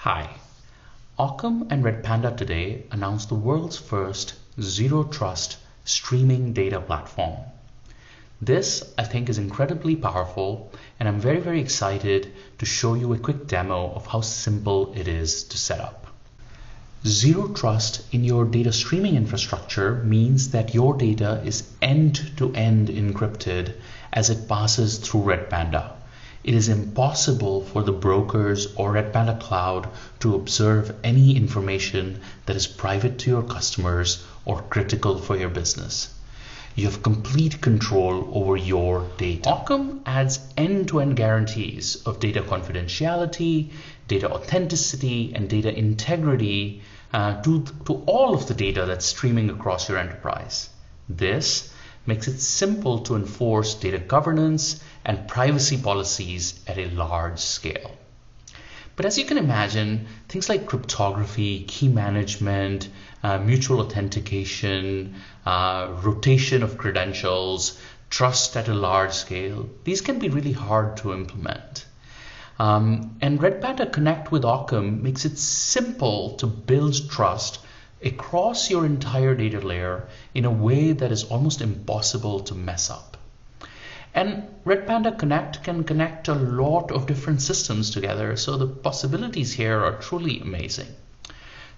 Hi, Ockam and Redpanda today announced the world's first zero-trust streaming data platform. This, I think, is incredibly powerful, and I'm very excited to show you a quick demo of how simple it is to set up. Zero trust in your data streaming infrastructure means that your data is end-to-end encrypted as it passes through Redpanda. It is impossible for the brokers or Redpanda Cloud to observe any information that is private to your customers or critical for your business. You have complete control over your data. Ockam adds end-to-end guarantees of data confidentiality, data authenticity, and data integrity to all of the data that's streaming across your enterprise. This makes it simple to enforce data governance and privacy policies at a large scale. But as you can imagine, things like cryptography, key management, mutual authentication, rotation of credentials, trust at a large scale, these can be really hard to implement. And Redpanda Connect with Ockam makes it simple to build trust across your entire data layer in a way that is almost impossible to mess up. And Redpanda Connect can connect a lot of different systems together, so the possibilities here are truly amazing.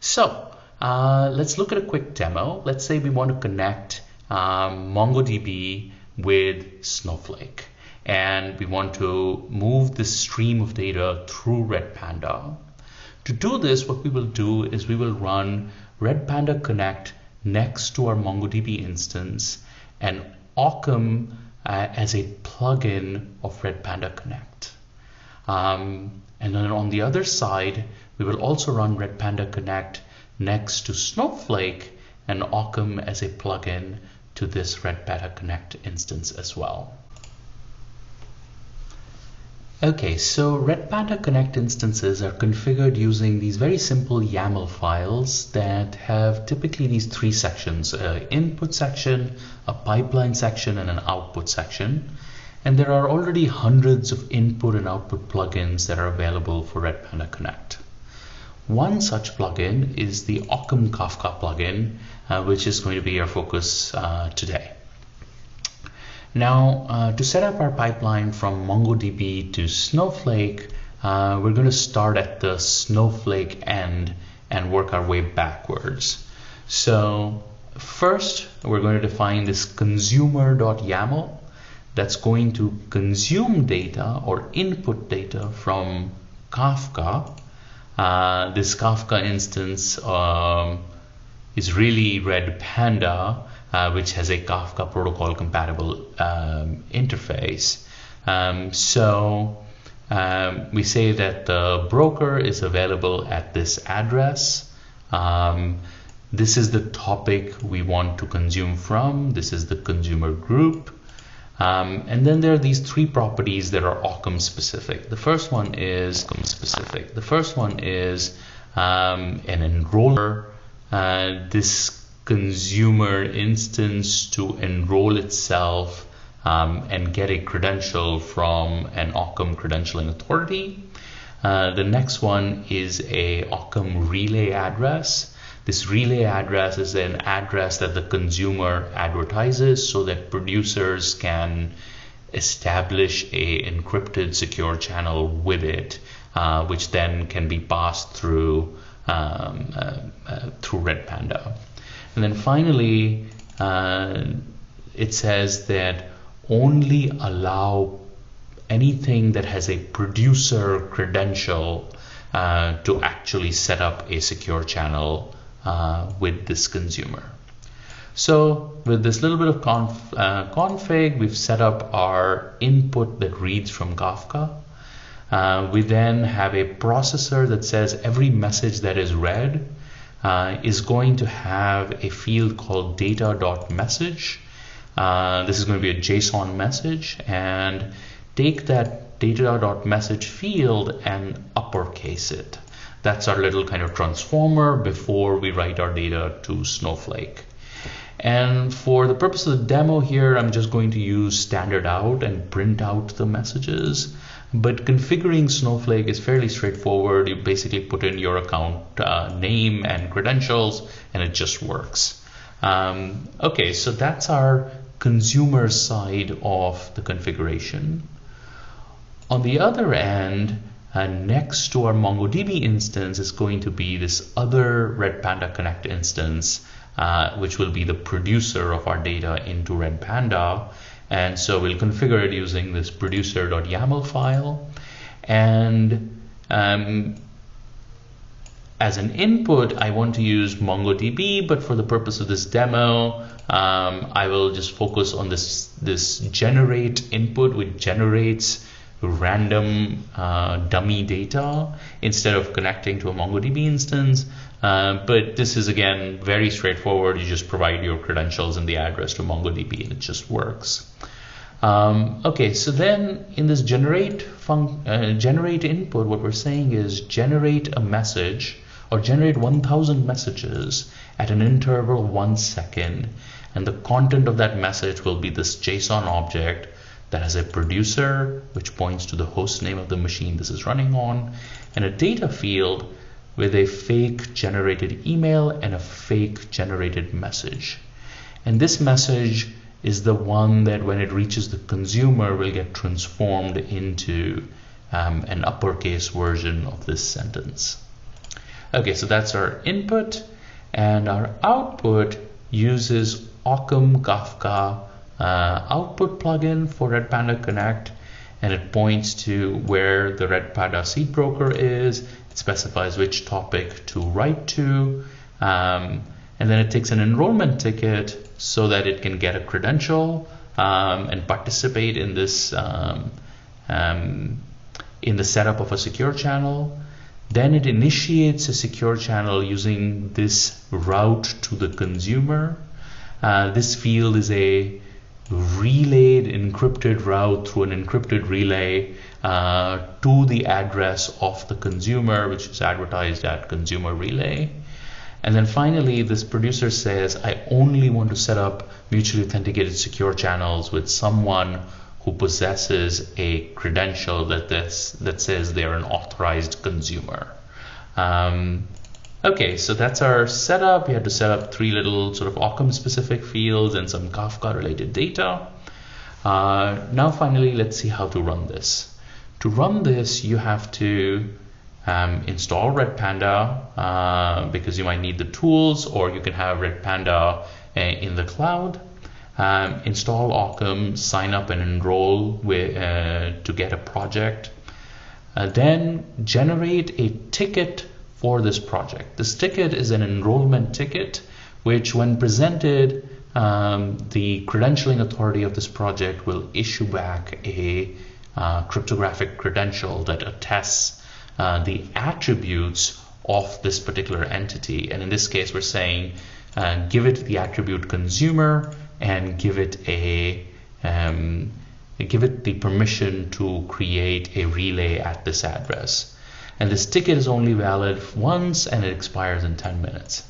So let's look at a quick demo. Let's say we want to connect MongoDB with Snowflake, and we want to move this stream of data through Redpanda. To do this, what we will do is we will run Redpanda Connect next to our MongoDB instance and Ockam as a plugin of Redpanda Connect. And then on the other side, we will also run Redpanda Connect next to Snowflake and Ockam as a plugin to this Redpanda Connect instance as well. Okay, so Redpanda Connect instances are configured using these very simple YAML files that have typically these three sections: an input section, a pipeline section, and an output section. And there are already hundreds of input and output plugins that are available for Redpanda Connect. One such plugin is the Ockam Kafka plugin, which is going to be our focus today. Now, to set up our pipeline from MongoDB to Snowflake, we're going to start at the Snowflake end and work our way backwards. So first, we're going to define this consumer.yaml that's going to consume data or input data from Kafka. This Kafka instance is really Redpanda, which has a Kafka protocol compatible interface. We say that the broker is available at this address. This is the topic we want to consume from. This is the consumer group. And then there are these three properties that are Ockam specific. The first one is an enroller. This consumer instance to enroll itself and get a credential from an Ockam credentialing authority. The next one is a Ockam relay address. This relay address is an address that the consumer advertises so that producers can establish a encrypted secure channel with it, which then can be passed through Redpanda. And then finally, it says that only allow anything that has a producer credential to actually set up a secure channel with this consumer. So with this little bit of config, we've set up our input that reads from Kafka. We then have a processor that says every message that is read is going to have a field called data.message. This is going to be a JSON message, and take that data.message field and uppercase it. That's our little kind of transformer before we write our data to Snowflake. And for the purpose of the demo here, I'm just going to use standard out and print out the messages. But configuring Snowflake is fairly straightforward. You basically put in your account name and credentials, and it just works. Okay, so that's our consumer side of the configuration. On the other end, next to our MongoDB instance is going to be this other Redpanda Connect instance, which will be the producer of our data into Redpanda. And so we'll configure it using this producer.yaml file. And as an input, I want to use MongoDB, but for the purpose of this demo, I will just focus on this generate input, which generates random dummy data instead of connecting to a MongoDB instance. But this is, again, very straightforward. You just provide your credentials and the address to MongoDB, and it just works. Okay, so then in this generate input, what we're saying is generate a message, or generate 1,000 messages at an interval 1 second, and the content of that message will be this JSON object that has a producer, which points to the host name of the machine this is running on, and a data field with a fake generated email and a fake generated message. And this message is the one that when it reaches the consumer will get transformed into an uppercase version of this sentence. Okay, so that's our input, and our output uses Ockam Kafka output plugin for Redpanda Connect, and it points to where the Redpanda seed broker is. It specifies which topic to write to, and then it takes an enrollment ticket so that it can get a credential and participate in this in the setup of a secure channel. Then it initiates a secure channel using this route to the consumer. This field is a relayed encrypted route through an encrypted relay to the address of the consumer, which is advertised at consumer relay. And then finally, this producer says, I only want to set up mutually authenticated secure channels with someone who possesses a credential that says they're an authorized consumer. Okay, so that's our setup. We had to set up 3 little sort of Ockam specific fields and some Kafka related data. Now finally, let's see how to run this. To run this, you have to install Redpanda because you might need the tools, or you can have Redpanda in the cloud. Install Ockam, sign up and enroll to get a project. Then generate a ticket for this project. This ticket is an enrollment ticket, which when presented, the credentialing authority of this project will issue back a cryptographic credential that attests the attributes of this particular entity. And in this case, we're saying give it the attribute consumer and give it the permission to create a relay at this address. And this ticket is only valid once and it expires in 10 minutes.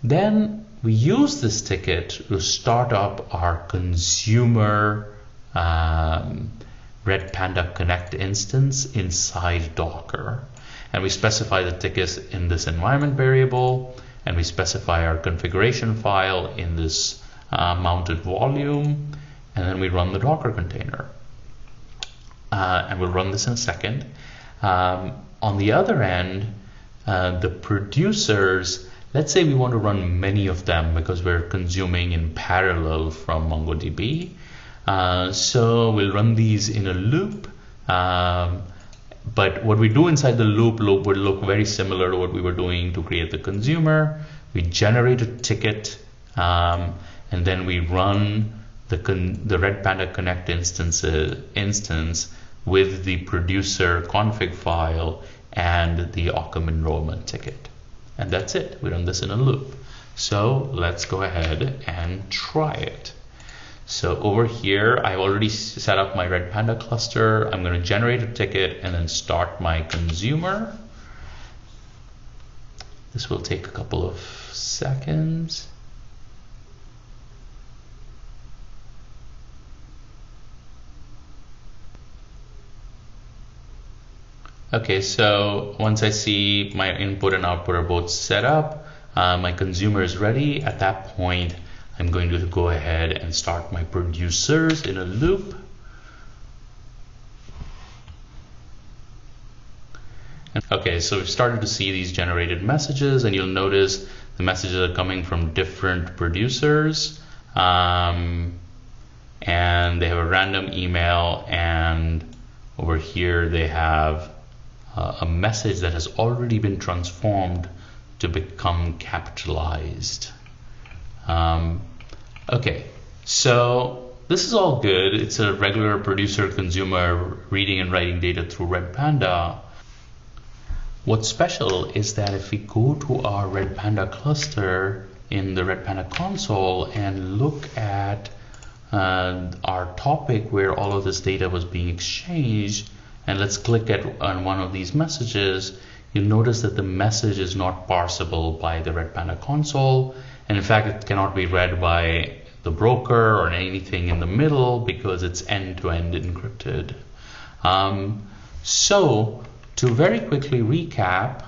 Then we use this ticket to start up our consumer Redpanda Connect instance inside Docker. And we specify the tickets in this environment variable, and we specify our configuration file in this mounted volume, and then we run the Docker container. And we'll run this in a second. On the other end, the producers, let's say we want to run many of them because we're consuming in parallel from MongoDB. So we'll run these in a loop. But what we do inside the loop would look very similar to what we were doing to create the consumer. We generate a ticket, and then we run the Redpanda Connect instance with the producer config file and the Ockam enrollment ticket. And that's it. We run this in a loop. So let's go ahead and try it. So over here, I've already set up my Redpanda cluster. I'm going to generate a ticket and then start my consumer. This will take a couple of seconds. Okay, so once I see my input and output are both set up, my consumer is ready. At that point, I'm going to go ahead and start my producers in a loop. Okay, so we've started to see these generated messages, and you'll notice the messages are coming from different producers, and they have a random email, and over here they have a message that has already been transformed to become capitalized. Okay, so this is all good. It's a regular producer-consumer reading and writing data through Redpanda. What's special is that if we go to our Redpanda cluster in the Redpanda console and look at our topic where all of this data was being exchanged, and let's click on one of these messages, you'll notice that the message is not parsable by the Redpanda console, and in fact it cannot be read by the broker or anything in the middle because it's end-to-end encrypted. So to very quickly recap,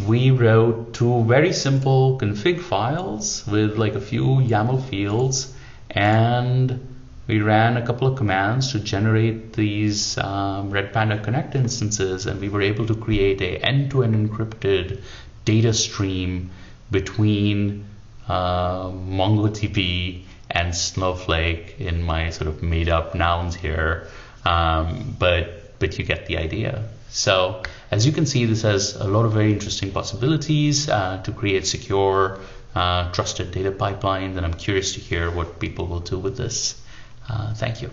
we wrote two very simple config files with like a few YAML fields, and we ran a couple of commands to generate these Redpanda Connect instances, and we were able to create a end-to-end encrypted data stream between MongoDB and Snowflake in my sort of made up nouns here, but you get the idea. So as you can see, this has a lot of very interesting possibilities to create secure, trusted data pipelines, and I'm curious to hear what people will do with this. Thank you.